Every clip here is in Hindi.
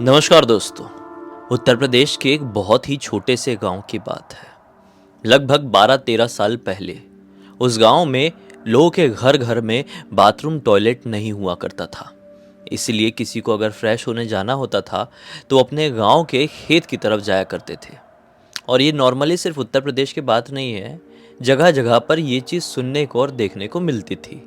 नमस्कार दोस्तों। उत्तर प्रदेश के एक बहुत ही छोटे से गांव की बात है। लगभग 12-13 साल पहले उस गांव में लोगों के घर घर में बाथरूम टॉयलेट नहीं हुआ करता था। इसलिए किसी को अगर फ्रेश होने जाना होता था तो अपने गांव के खेत की तरफ जाया करते थे। और ये नॉर्मली सिर्फ उत्तर प्रदेश की बात नहीं है, जगह जगह पर ये चीज़ सुनने को और देखने को मिलती थी।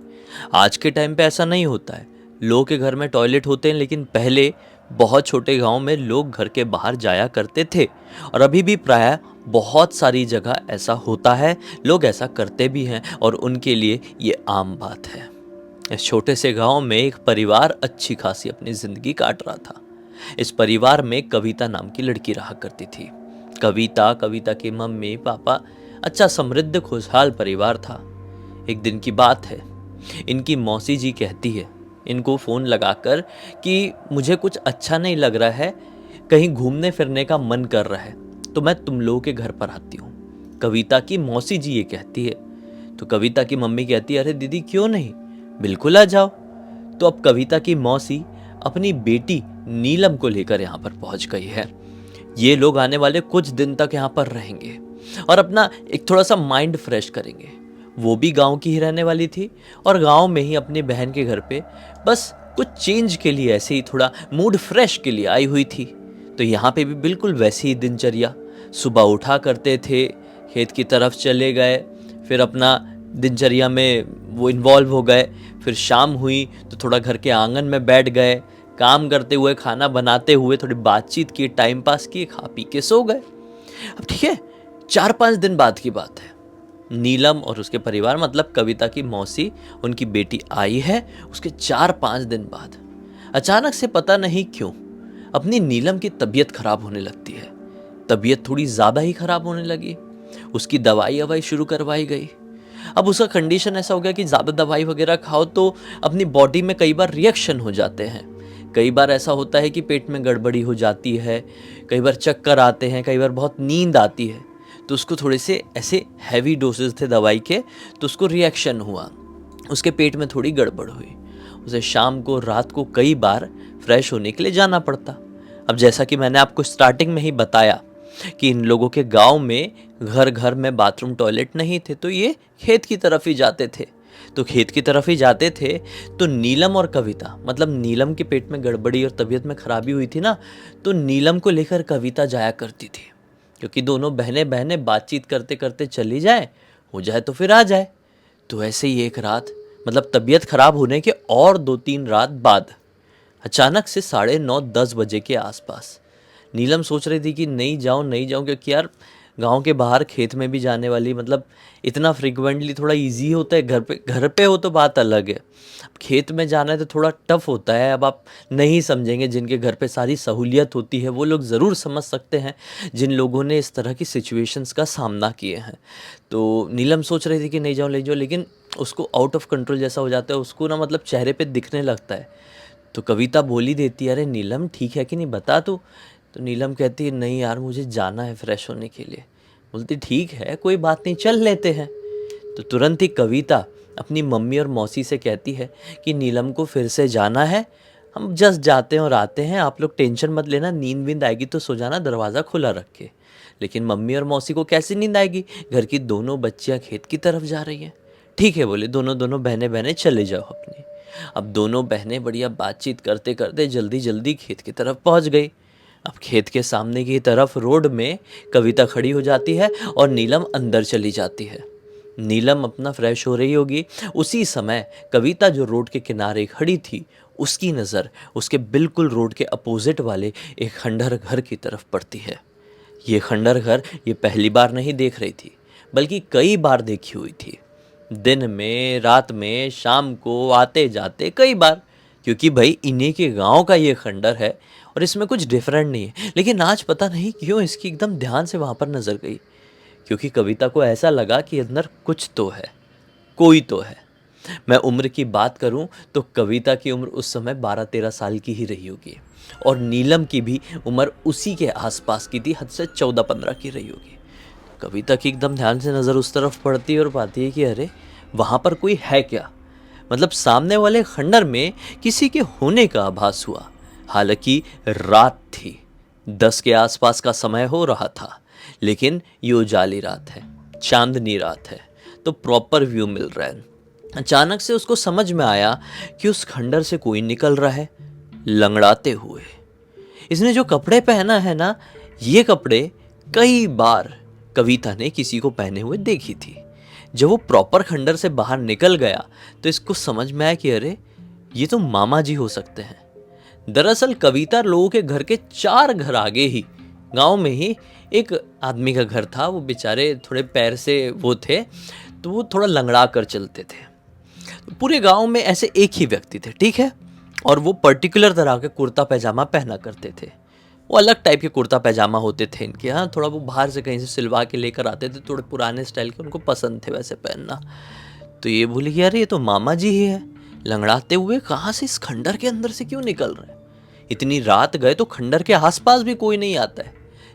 आज के टाइम पे ऐसा नहीं होता है। लोगों के घर में टॉयलेट होते हैं, लेकिन पहले बहुत छोटे गांव में लोग घर के बाहर जाया करते थे। और अभी भी प्रायः बहुत सारी जगह ऐसा होता है, लोग ऐसा करते भी हैं और उनके लिए ये आम बात है। इस छोटे से गांव में एक परिवार अच्छी खासी अपनी ज़िंदगी काट रहा था। इस परिवार में कविता नाम की लड़की रहा करती थी। कविता के मम्मी पापा, अच्छा समृद्ध खुशहाल परिवार था। एक दिन की बात है, इनकी मौसी जी कहती है इनको फ़ोन लगाकर कि मुझे कुछ अच्छा नहीं लग रहा है, कहीं घूमने फिरने का मन कर रहा है, तो मैं तुम लोगों के घर पर आती हूँ। कविता की मौसी जी ये कहती है। तो कविता की मम्मी कहती है, अरे दीदी क्यों नहीं, बिल्कुल आ जाओ। तो अब कविता की मौसी अपनी बेटी नीलम को लेकर यहाँ पर पहुँच गई है। ये लोग आने वाले कुछ दिन तक यहाँ पर रहेंगे और अपना एक थोड़ा सा माइंड फ्रेश करेंगे। वो भी गांव की ही रहने वाली थी और गांव में ही अपनी बहन के घर पे बस कुछ चेंज के लिए, ऐसे ही थोड़ा मूड फ्रेश के लिए आई हुई थी। तो यहाँ पे भी बिल्कुल वैसी ही दिनचर्या, सुबह उठा करते थे, खेत की तरफ चले गए, फिर अपना दिनचर्या में वो इन्वॉल्व हो गए। फिर शाम हुई तो थोड़ा घर के आंगन में बैठ गए, काम करते हुए, खाना बनाते हुए थोड़ी बातचीत की, टाइम पास किए, खा पी के सो गए। अब ठीक है, 4-5 दिन बाद की बात है। नीलम और उसके परिवार, मतलब कविता की मौसी, उनकी बेटी आई है। उसके 4-5 दिन बाद अचानक से पता नहीं क्यों अपनी नीलम की तबीयत खराब होने लगती है। तबीयत थोड़ी ज़्यादा ही खराब होने लगी। उसकी दवाई शुरू करवाई गई। अब उसका कंडीशन ऐसा हो गया कि ज़्यादा दवाई वगैरह खाओ तो अपनी बॉडी में कई बार रिएक्शन हो जाते हैं। कई बार ऐसा होता है कि पेट में गड़बड़ी हो जाती है, कई बार चक्कर आते हैं, कई बार बहुत नींद आती है। तो उसको थोड़े से ऐसे हैवी डोसेस थे दवाई के, तो उसको रिएक्शन हुआ, उसके पेट में थोड़ी गड़बड़ हुई। उसे शाम को, रात को कई बार फ्रेश होने के लिए जाना पड़ता। अब जैसा कि मैंने आपको स्टार्टिंग में ही बताया कि इन लोगों के गांव में घर घर में बाथरूम टॉयलेट नहीं थे, तो ये खेत की तरफ ही जाते थे। तो खेत की तरफ ही जाते थे तो नीलम और कविता, मतलब नीलम के पेट में गड़बड़ी और तबीयत में खराबी हुई थी ना, तो नीलम को लेकर कविता जाया करती थी, क्योंकि दोनों बहनें बहनें बातचीत करते करते चली जाए, हो जाए तो फिर आ जाए। तो ऐसे ही एक रात, मतलब तबीयत खराब होने के और 2-3 रात बाद, अचानक से 9:30-10 बजे के आसपास नीलम सोच रही थी कि नहीं जाऊं, क्योंकि यार गांव के बाहर खेत में भी जाने वाली, मतलब इतना फ्रिक्वेंटली थोड़ा इजी होता है। घर पे हो तो बात अलग है, खेत में जाना है तो थोड़ा टफ होता है। अब आप नहीं समझेंगे, जिनके घर पे सारी सहूलियत होती है वो लोग ज़रूर समझ सकते हैं, जिन लोगों ने इस तरह की सिचुएशंस का सामना किए हैं। तो नीलम सोच रही थी कि नहीं जाऊँ, लेकिन उसको आउट ऑफ कंट्रोल जैसा हो जाता है, उसको ना मतलब चेहरे पे दिखने लगता है। तो कविता बोली देती है, अरे नीलम ठीक है कि नहीं, बता तू। तो नीलम कहती है, नहीं यार मुझे जाना है फ्रेश होने के लिए। बोलती ठीक है, कोई बात नहीं, चल लेते हैं। तो तुरंत ही कविता अपनी मम्मी और मौसी से कहती है कि नीलम को फिर से जाना है, हम जस्ट जाते हैं और आते हैं, आप लोग टेंशन मत लेना, नींद वींद आएगी तो सो जाना, दरवाज़ा खुला रख के। लेकिन मम्मी और मौसी को कैसी नींद आएगी, घर की दोनों बच्चियाँ खेत की तरफ जा रही हैं। ठीक है बोले, दोनों बहनें बहनें चले जाओ अपनी। अब दोनों बहनें बढ़िया बातचीत करते करते जल्दी जल्दी खेत की तरफ पहुंच गई। अब खेत के सामने की तरफ रोड में कविता खड़ी हो जाती है और नीलम अंदर चली जाती है। नीलम अपना फ्रेश हो रही होगी, उसी समय कविता जो रोड के किनारे खड़ी थी, उसकी नज़र उसके बिल्कुल रोड के अपोजिट वाले एक खंडहर घर की तरफ पड़ती है। ये खंडहर घर ये पहली बार नहीं देख रही थी, बल्कि कई बार देखी हुई थी, दिन में, रात में, शाम को, आते जाते कई बार, क्योंकि भाई इन्हीं के गांव का ये खंडहर है और इसमें कुछ डिफरेंट नहीं है। लेकिन आज पता नहीं क्यों इसकी एकदम ध्यान से वहाँ पर नज़र गई, क्योंकि कविता को ऐसा लगा कि अंदर कुछ तो है, कोई तो है। मैं उम्र की बात करूं तो कविता की उम्र उस समय 12-13 साल की ही रही होगी और नीलम की भी उम्र उसी के आसपास की थी, हद से 14-15 की रही होगी। कविता की एकदम ध्यान से नज़र उस तरफ पड़ती है और पाती है कि अरे वहाँ पर कोई है क्या, मतलब सामने वाले खंडर में किसी के होने का आभास हुआ, हालांकि रात थी, 10 के आसपास का समय हो रहा था, लेकिन ये उजाली रात है, चांदनी रात है, तो प्रॉपर व्यू मिल रहा है। अचानक से उसको समझ में आया कि उस खंडर से कोई निकल रहा है, लंगड़ाते हुए। इसने जो कपड़े पहना है ना, ये कपड़े कई बार कविता ने किसी को पहने हुए देखी थी। जब वो प्रॉपर खंडर से बाहर निकल गया तो इसको समझ में आया कि अरे, ये तो मामा जी हो सकते हैं। दरअसल कविता लोगों के घर के 4 घर आगे ही, गांव में ही एक आदमी का घर था। वो बेचारे थोड़े पैर से वो थे, तो वो थोड़ा लंगड़ा कर चलते थे। तो पूरे गांव में ऐसे एक ही व्यक्ति थे, ठीक है, और वो पर्टिकुलर तरह के कुर्ता पैजामा पहना करते थे। वो अलग टाइप के कुर्ता पैजामा होते थे इनके, हाँ, थोड़ा वो बाहर से कहीं से सिलवा के लेकर आते थे, थोड़े पुराने स्टाइल के, उनको पसंद थे वैसे पहनना। तो ये बोली कि अरे, ये तो मामा जी ही है, लंगड़ाते हुए कहाँ से इस खंडर के अंदर से क्यों निकल रहे हैं? इतनी रात गए तो खंडर के आसपास भी कोई नहीं आता है।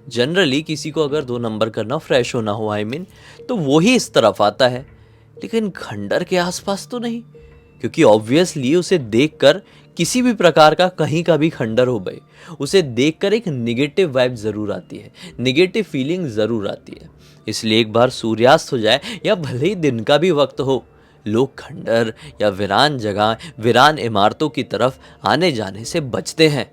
जनरली किसी को अगर 2 नंबर करना, फ्रेश होना हो, आई मीन, तो वो ही इस तरफ आता है, लेकिन खंडर के आसपास तो नहीं, क्योंकि ऑब्वियसली उसे देखकर किसी भी प्रकार का कहीं का भी खंडर हो गए, उसे देखकर एक निगेटिव वाइब जरूर आती है, निगेटिव फीलिंग जरूर आती है। इसलिए एक बार सूर्यास्त हो जाए या भले ही दिन का भी वक्त हो, लोग खंडर या वीरान जगह, वीरान इमारतों की तरफ आने जाने से बचते हैं।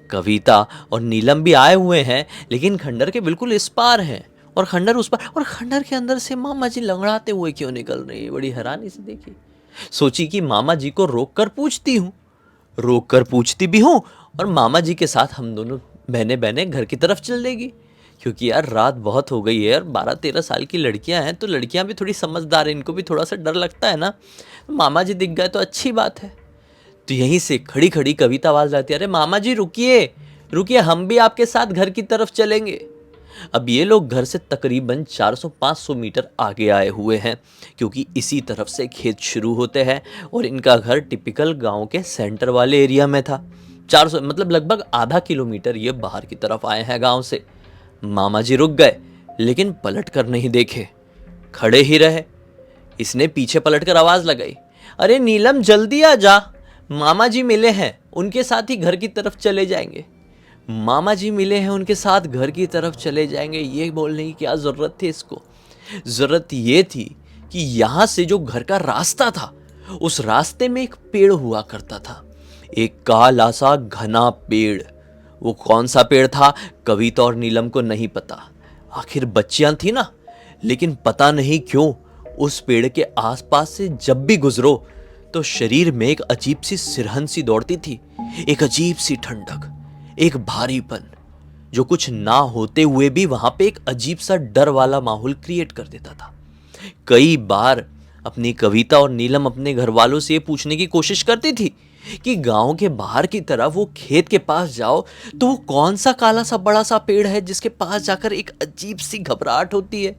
कविता और नीलम भी आए हुए हैं, लेकिन खंडर के बिल्कुल इस पार हैं और खंडर उस पार, और खंडर के अंदर से मामा जी लंगड़ाते हुए क्यों निकल रही है? बड़ी हैरानी से देखी। सोची कि मामा जी को रोक कर पूछती भी हूँ, और मामा जी के साथ हम दोनों बहने बहने घर की तरफ चल देगी, क्योंकि यार रात बहुत हो गई है यार, 12-13 साल की लड़कियां हैं, तो लड़कियां भी थोड़ी समझदार हैं, इनको भी थोड़ा सा डर लगता है ना। मामा जी दिख गए तो अच्छी बात है। तो यहीं से खड़ी खड़ी कविता आवाज आती है, अरे मामा जी रुकिए रुकिए, हम भी आपके साथ घर की तरफ चलेंगे। अब ये लोग घर से तकरीबन 400-500 मीटर आगे आए हुए हैं, क्योंकि इसी तरफ से खेत शुरू होते हैं और इनका घर टिपिकल गांव के सेंटर वाले एरिया में था। 400 मतलब लगभग आधा किलोमीटर ये बाहर की तरफ आए हैं गांव से। मामा जी रुक गए, लेकिन पलट कर नहीं देखे, खड़े ही रहे। इसने पीछे पलट कर आवाज लगाई, अरे नीलम जल्दी आ जा, मामा जी मिले हैं, उनके साथ ही घर की तरफ चले जाएंगे। मामा जी मिले हैं, उनके साथ घर की तरफ चले जाएंगे, ये बोलने की क्या जरूरत थी इसको? जरूरत ये थी कि यहां से जो घर का रास्ता था, उस रास्ते में एक पेड़ हुआ करता था, एक काला सा घना पेड़। वो कौन सा पेड़ था कविता और नीलम को नहीं पता, आखिर बच्चियां थी ना। लेकिन पता नहीं क्यों उस पेड़ के आसपास से जब भी गुजरो तो शरीर में एक अजीब सी सिरहन सी दौड़ती थी, एक अजीब सी ठंडक, एक भारीपन, जो कुछ ना होते हुए भी वहां पे एक अजीब सा डर वाला माहौल क्रिएट कर देता था। कई बार अपनी कविता और नीलम अपने घर वालों से ये पूछने की कोशिश करती थी कि गांव के बाहर की तरफ वो खेत के पास जाओ तो वो कौन सा काला सा बड़ा सा पेड़ है जिसके पास जाकर एक अजीब सी घबराहट होती है।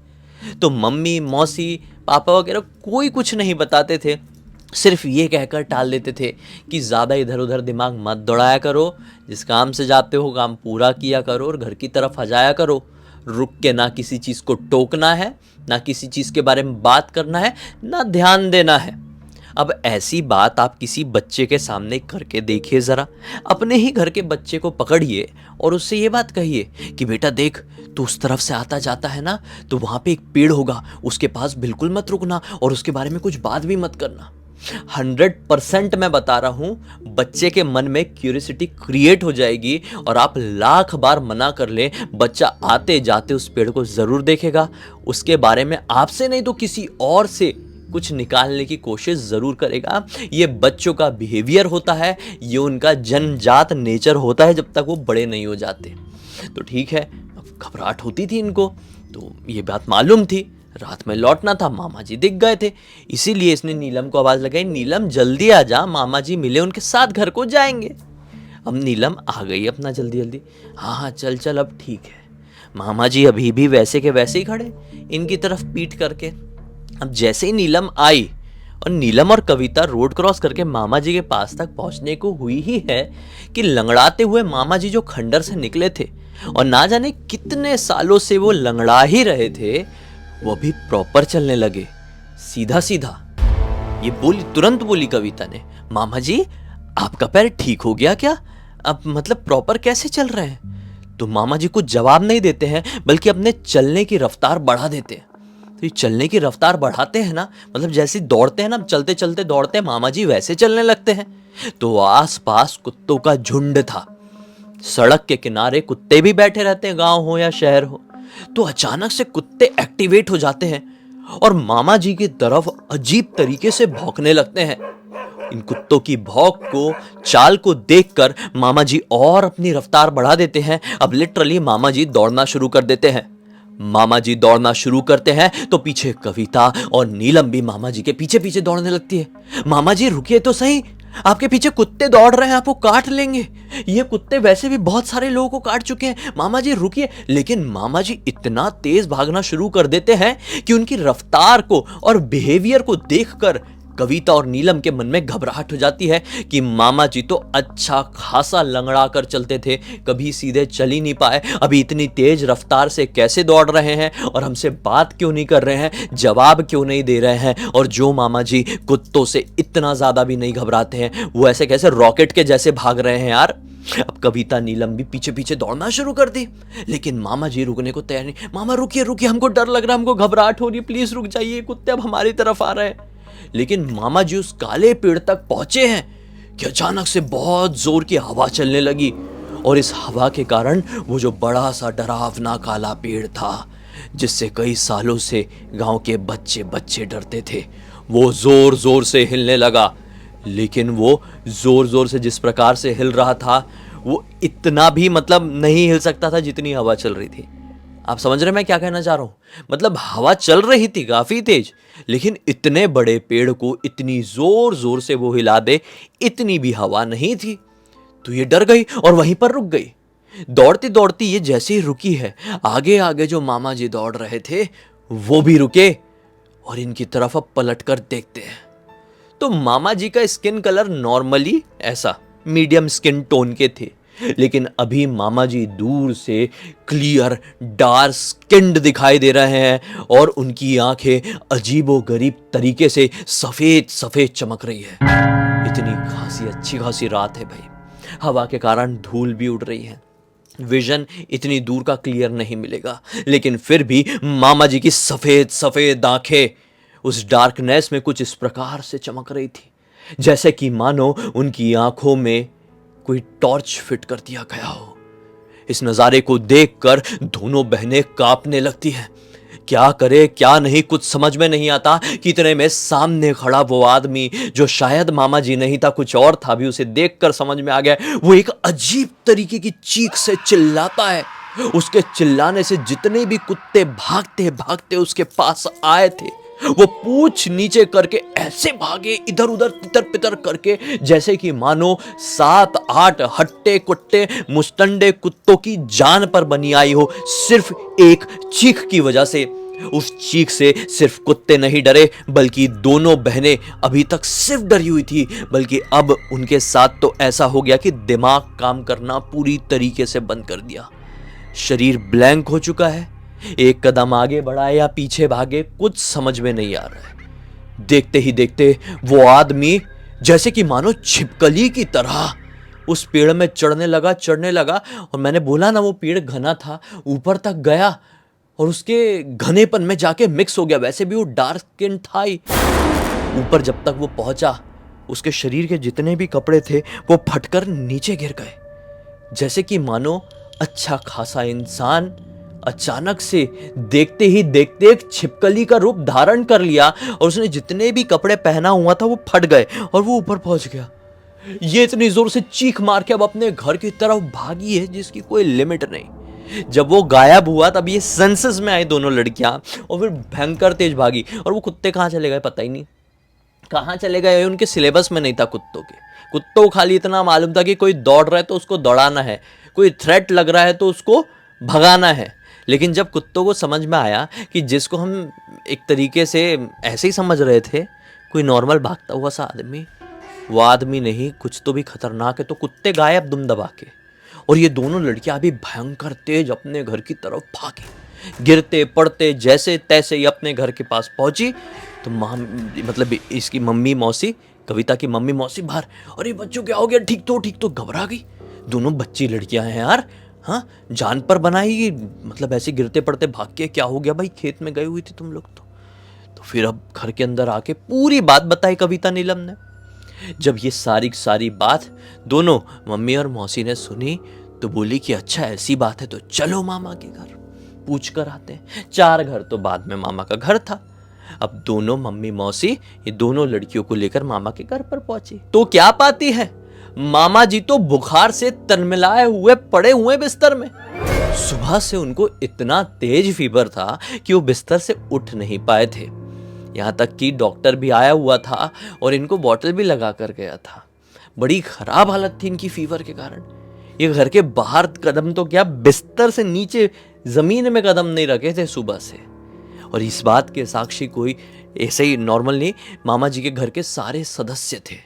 तो मम्मी, मौसी, पापा वगैरह कोई कुछ नहीं बताते थे, सिर्फ ये कहकर टाल देते थे कि ज़्यादा इधर उधर दिमाग मत दौड़ाया करो, जिस काम से जाते हो काम पूरा किया करो और घर की तरफ आ जाया करो। रुक के ना किसी चीज़ को टोकना है, ना किसी चीज़ के बारे में बात करना है, ना ध्यान देना है। अब ऐसी बात आप किसी बच्चे के सामने करके देखिए ज़रा, अपने ही घर के बच्चे को पकड़िए और उससे ये बात कहिए कि बेटा देख, तू उस तरफ से आता जाता है ना, तो वहाँ पे एक पेड़ होगा, उसके पास बिल्कुल मत रुकना और उसके बारे में कुछ बात भी मत करना। 100% मैं बता रहा हूं, बच्चे के मन में क्यूरियोसिटी क्रिएट हो जाएगी और आप लाख बार मना कर ले, बच्चा आते जाते उस पेड़ को जरूर देखेगा, उसके बारे में आपसे नहीं तो किसी और से कुछ निकालने की कोशिश जरूर करेगा। ये बच्चों का बिहेवियर होता है, ये उनका जन्मजात नेचर होता है जब तक वो बड़े नहीं हो जाते। तो ठीक है, घबराहट होती थी इनको, तो ये बात मालूम थी, रात में लौटना था, मामा जी दिख गए थे, इसीलिए इसने नीलम को आवाज लगाई, नीलम जल्दी आ जा, मामा जी मिले, उनके साथ घर को जाएंगे। अब नीलम आ गई अपना जल्दी जल्दी, हाँ हाँ चल चल अब ठीक है। मामा जी अभी भी वैसे के वैसे ही खड़े, इनकी तरफ पीठ करके। अब जैसे ही नीलम आई और नीलम और कविता रोड क्रॉस करके मामा जी के पास तक पहुंचने को हुई ही है कि लंगड़ाते हुए मामा जी जो खंडर से निकले थे और ना जाने कितने सालों से वो लंगड़ा ही रहे थे, वो भी प्रॉपर चलने लगे, सीधा सीधा। ये बोली, तुरंत बोली कविता ने, मामा जी आपका पैर ठीक हो गया क्या? अब मतलब प्रॉपर कैसे चल रहे हैं? तो मामा जी कुछ जवाब नहीं देते हैं, बल्कि अपने चलने की रफ्तार बढ़ा देते हैं। तो ये चलने की रफ्तार बढ़ाते हैं ना, मतलब जैसे दौड़ते हैं ना, चलते चलते दौड़ते हैं, मामा जी वैसे चलने लगते हैं। तो आसपास कुत्तों का झुंड था। सड़क के किनारे कुत्ते भी बैठे रहते हैं, गांव हो या शहर हो। तो अचानक से कुत्ते एक्टिवेट हो जाते हैं और मामा जी की तरफ अजीब तरीके से भौंकने लगते हैं। इन कुत्तों की भौंक को, चाल को देखकर मामा जी और अपनी रफ्तार बढ़ा देते हैं। अब लिटरली मामा जी दौड़ना शुरू कर देते हैं। मामा जी दौड़ना शुरू करते हैं तो पीछे कविता और नीलम भी मामा जी के पीछे पीछे दौड़ने लगती है। मामा जी रुकिए तो सही, आपके पीछे कुत्ते दौड़ रहे हैं, आपको काट लेंगे। ये कुत्ते वैसे भी बहुत सारे लोगों को काट चुके हैं, मामा जी रुकिए। लेकिन मामा जी इतना तेज भागना शुरू कर देते हैं कि उनकी रफ्तार को और बिहेवियर को देखकर कविता और नीलम के मन में घबराहट हो जाती है कि मामा जी तो अच्छा खासा लंगड़ा कर चलते थे, कभी सीधे चल ही नहीं पाए, अभी इतनी तेज रफ्तार से कैसे दौड़ रहे हैं और हमसे बात क्यों नहीं कर रहे हैं, जवाब क्यों नहीं दे रहे हैं। और जो मामा जी कुत्तों से इतना ज्यादा भी नहीं घबराते हैं, वो ऐसे कैसे रॉकेट के जैसे भाग रहे हैं यार। अब कविता नीलम भी पीछे पीछे दौड़ना शुरू कर दी, लेकिन मामा जी रुकने को तैयार नहीं। मामा रुकिए रुकिए, हमको डर लग रहा है, हमको घबराहट हो रही है, प्लीज रुक जाइए, कुत्ते अब हमारी तरफ आ रहे हैं। लेकिन मामा जी उस काले पेड़ तक पहुंचे हैं कि अचानक से बहुत जोर की हवा चलने लगी और इस हवा के कारण वो जो बड़ा सा डरावना काला पेड़ था, जिससे कई सालों से गांव के बच्चे बच्चे डरते थे, वो जोर जोर से हिलने लगा। लेकिन वो जोर जोर से जिस प्रकार से हिल रहा था, वो इतना भी मतलब नहीं हिल सकता था जितनी हवा चल रही थी। आप समझ रहे मैं क्या कहना चाह रहा हूं? मतलब हवा चल रही थी काफी तेज, लेकिन इतने बड़े पेड़ को इतनी जोर जोर से वो हिला दे, इतनी भी हवा नहीं थी। तो ये डर गई और वहीं पर रुक गई। दौड़ती दौड़ती ये जैसे ही रुकी है, आगे आगे जो मामा जी दौड़ रहे थे वो भी रुके और इनकी तरफ अब पलट कर देखते हैं। तो मामा जी का स्किन कलर नॉर्मली ऐसा मीडियम स्किन टोन के थे, लेकिन अभी मामा जी दूर से क्लियर डार्क स्किन्ड दिखाई दे रहे हैं और उनकी आंखें अजीबोगरीब तरीके से सफेद सफेद चमक रही है। इतनी खासी अच्छी खासी रात है भाई, हवा के कारण धूल भी उड़ रही है, विजन इतनी दूर का क्लियर नहीं मिलेगा, लेकिन फिर भी मामा जी की सफेद सफेद आंखें उस डार्कनेस में कुछ इस प्रकार से चमक रही थी, जैसे कि मानो उनकी आंखों में कोई टॉर्च फिट कर दिया गया हो। इस नजारे को देखकर दोनों बहनें कांपने लगती हैं। क्या करे क्या नहीं कुछ समझ में नहीं आता कि इतने में सामने खड़ा वो आदमी, जो शायद मामा जी नहीं था कुछ और था, भी उसे देखकर समझ में आ गया। वो एक अजीब तरीके की चीख से चिल्लाता है। उसके चिल्लाने से जितने भी कुत्ते भागते भागते उसके पास आए थे, वो पूंछ नीचे करके ऐसे भागे इधर उधर तितर पितर करके, जैसे कि मानो 7-8 हट्टे कुट्टे मुस्तंडे कुत्तों की जान पर बनी आई हो, सिर्फ एक चीख की वजह से। उस चीख से सिर्फ कुत्ते नहीं डरे, बल्कि दोनों बहनें अभी तक सिर्फ डरी हुई थी, बल्कि अब उनके साथ तो ऐसा हो गया कि दिमाग काम करना पूरी तरीके से बंद कर दिया। शरीर ब्लैंक हो चुका है, एक कदम आगे बढ़ाए या पीछे भागे कुछ समझ में नहीं आ रहा है। देखते ही देखते वो आदमी जैसे कि मानो छिपकली की तरह उस पेड़ में चढ़ने लगा। और मैंने बोला ना वो पेड़ घना था, ऊपर तक गया और उसके घनेपन में जाके मिक्स हो गया। वैसे भी वो डार्क स्किन था ही। ऊपर जब तक वो पहुंचा, उसके शरीर के जितने भी कपड़े थे वो फटकर नीचे गिर गए, जैसे कि मानो अच्छा खासा इंसान अचानक से देखते ही देखते एक छिपकली का रूप धारण कर लिया और उसने जितने भी कपड़े पहना हुआ था वो फट गए और वो ऊपर पहुंच गया। ये इतनी जोर से चीख मार के अब अपने घर की तरफ भागी है जिसकी कोई लिमिट नहीं। जब वो गायब हुआ तब ये सेंसेस में आई दोनों लड़कियां और फिर भयंकर तेज भागी। और वो कुत्ते कहाँ चले गए पता ही नहीं, कहाँ चले गए उनके सिलेबस में नहीं था कुत्तों के। कुत्तों को खाली इतना मालूम था कि कोई दौड़ रहा है तो उसको दौड़ाना है, कोई थ्रेट लग रहा है तो उसको भगाना है। लेकिन जब कुत्तों को समझ में आया कि जिसको हम एक तरीके से ऐसे ही समझ रहे थे, कोई नॉर्मल भागता हुआ सा आदमी, वो आदमी नहीं, कुछ तो भी खतरनाक है, तो कुत्ते गायब दुम दबा के। और ये दोनों लड़कियां भी भयंकर तेज अपने घर की तरफ भागी, गिरते पड़ते जैसे तैसे ही अपने घर के पास पहुंची। तो मतलब इसकी मम्मी मौसी, कविता की मम्मी मौसी बाहर, अरे बच्चों क्या हो गया, ठीक तो घबरा गई। दोनों बच्ची लड़कियां हैं यार। हाँ, जान पर बनाई, मतलब ऐसे गिरते पड़ते भाग के क्या हो गया भाई, खेत में गई हुई थी तुम लोग तो फिर अब घर के अंदर आके पूरी बात बताई कविता नीलम ने। जब ये सारी सारी बात दोनों मम्मी और मौसी ने सुनी तो बोली कि अच्छा ऐसी बात है तो चलो मामा के घर पूछ कर आते हैं। 4 घर तो बाद में मामा का घर था। अब दोनों मम्मी मौसी ये दोनों लड़कियों को लेकर मामा के घर पर पहुंची तो क्या पाती है, मामा जी तो बुखार से तनमिलाए हुए पड़े हुए बिस्तर में। सुबह से उनको इतना तेज फीवर था कि वो बिस्तर से उठ नहीं पाए थे। यहां तक कि डॉक्टर भी आया हुआ था और इनको बॉटल भी लगा कर गया था। बड़ी खराब हालत थी इनकी फीवर के कारण। ये घर के बाहर कदम तो क्या, बिस्तर से नीचे जमीन में कदम नहीं रखे थे सुबह से। और इस बात के साक्षी कोई ऐसे ही नॉर्मल नहीं, मामा जी के घर के सारे सदस्य थे।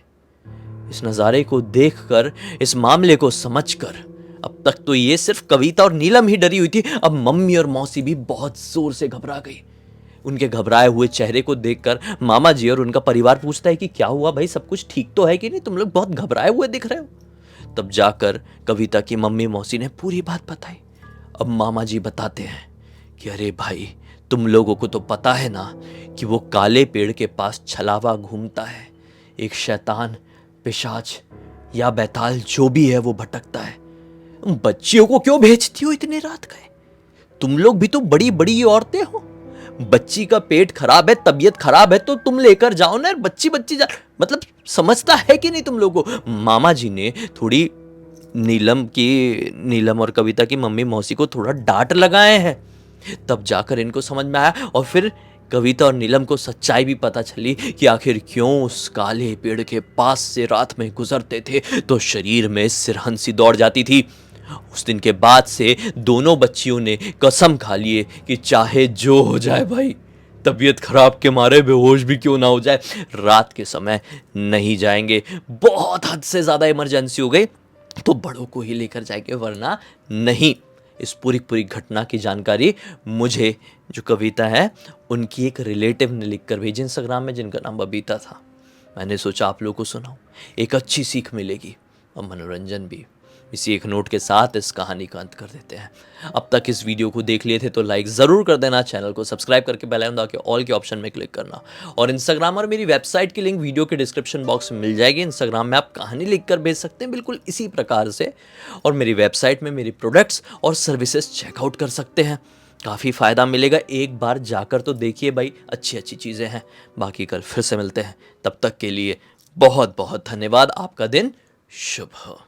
इस नज़ारे को देखकर, इस मामले को समझकर, अब तक तो ये सिर्फ कविता और नीलम ही डरी हुई थी, अब मम्मी और मौसी भी बहुत जोर से घबरा गई। उनके घबराए हुए चेहरे को देखकर मामा जी और उनका परिवार पूछता है कि क्या हुआ भाई, सब कुछ ठीक तो है कि नहीं, तुम लोग बहुत घबराए हुए दिख रहे हो। तब जाकर कविता की मम्मी मौसी ने पूरी बात बताई। अब मामा जी बताते हैं कि अरे भाई, तुम लोगों को तो पता है ना कि वो काले पेड़ के पास छलावा घूमता है, एक शैतान, पिशाच या बैताल जो भी है वो भटकता है। बच्चियों को क्यों भेजती हो इतनी रात गए? तुम लोग भी तो बड़ी बड़ी औरतें हो। बच्ची का पेट खराब है, तबीयत खराब है तो तुम लेकर जाओ ना, बच्ची बच्ची जा, मतलब समझता है कि नहीं तुम लोगों को। मामा जी ने थोड़ी नीलम और कविता की मम्मी मौसी को थोड़ा डांट लगाए हैं। तब जाकर इनको समझ में आया और फिर कविता और नीलम को सच्चाई भी पता चली कि आखिर क्यों उस काले पेड़ के पास से रात में गुजरते थे तो शरीर में सिरहंसी दौड़ जाती थी। उस दिन के बाद से दोनों बच्चियों ने कसम खा लिए कि चाहे जो हो जाए भाई, तबीयत खराब के मारे बेहोश भी क्यों ना हो जाए, रात के समय नहीं जाएंगे। बहुत हद से ज्यादा इमरजेंसी हो गई तो बड़ों को ही लेकर जाएंगे, वरना नहीं। इस पूरी घटना की जानकारी मुझे, जो कविता है, उनकी एक रिलेटिव ने लिखकर भेजी इंस्टाग्राम में, जिनका नाम बबीता था। मैंने सोचा आप लोगों को सुनाऊं, एक अच्छी सीख मिलेगी और मनोरंजन भी। इसी एक नोट के साथ इस कहानी का अंत कर देते हैं। अब तक इस वीडियो को देख लिए थे तो लाइक ज़रूर कर देना, चैनल को सब्सक्राइब करके बेल आइकन दबा के ऑल के ऑप्शन में क्लिक करना। और इंस्टाग्राम और मेरी वेबसाइट की लिंक वीडियो के डिस्क्रिप्शन बॉक्स में मिल जाएगी। इंस्टाग्राम में आप कहानी लिख कर भेज सकते हैं बिल्कुल इसी प्रकार से, और मेरी वेबसाइट में मेरी प्रोडक्ट्स और सर्विसेज चेकआउट कर सकते हैं। काफ़ी फ़ायदा मिलेगा, एक बार जाकर तो देखिए भाई, अच्छी अच्छी चीज़ें हैं। बाकी कल फिर से मिलते हैं, तब तक के लिए बहुत बहुत धन्यवाद। आपका दिन शुभ हो।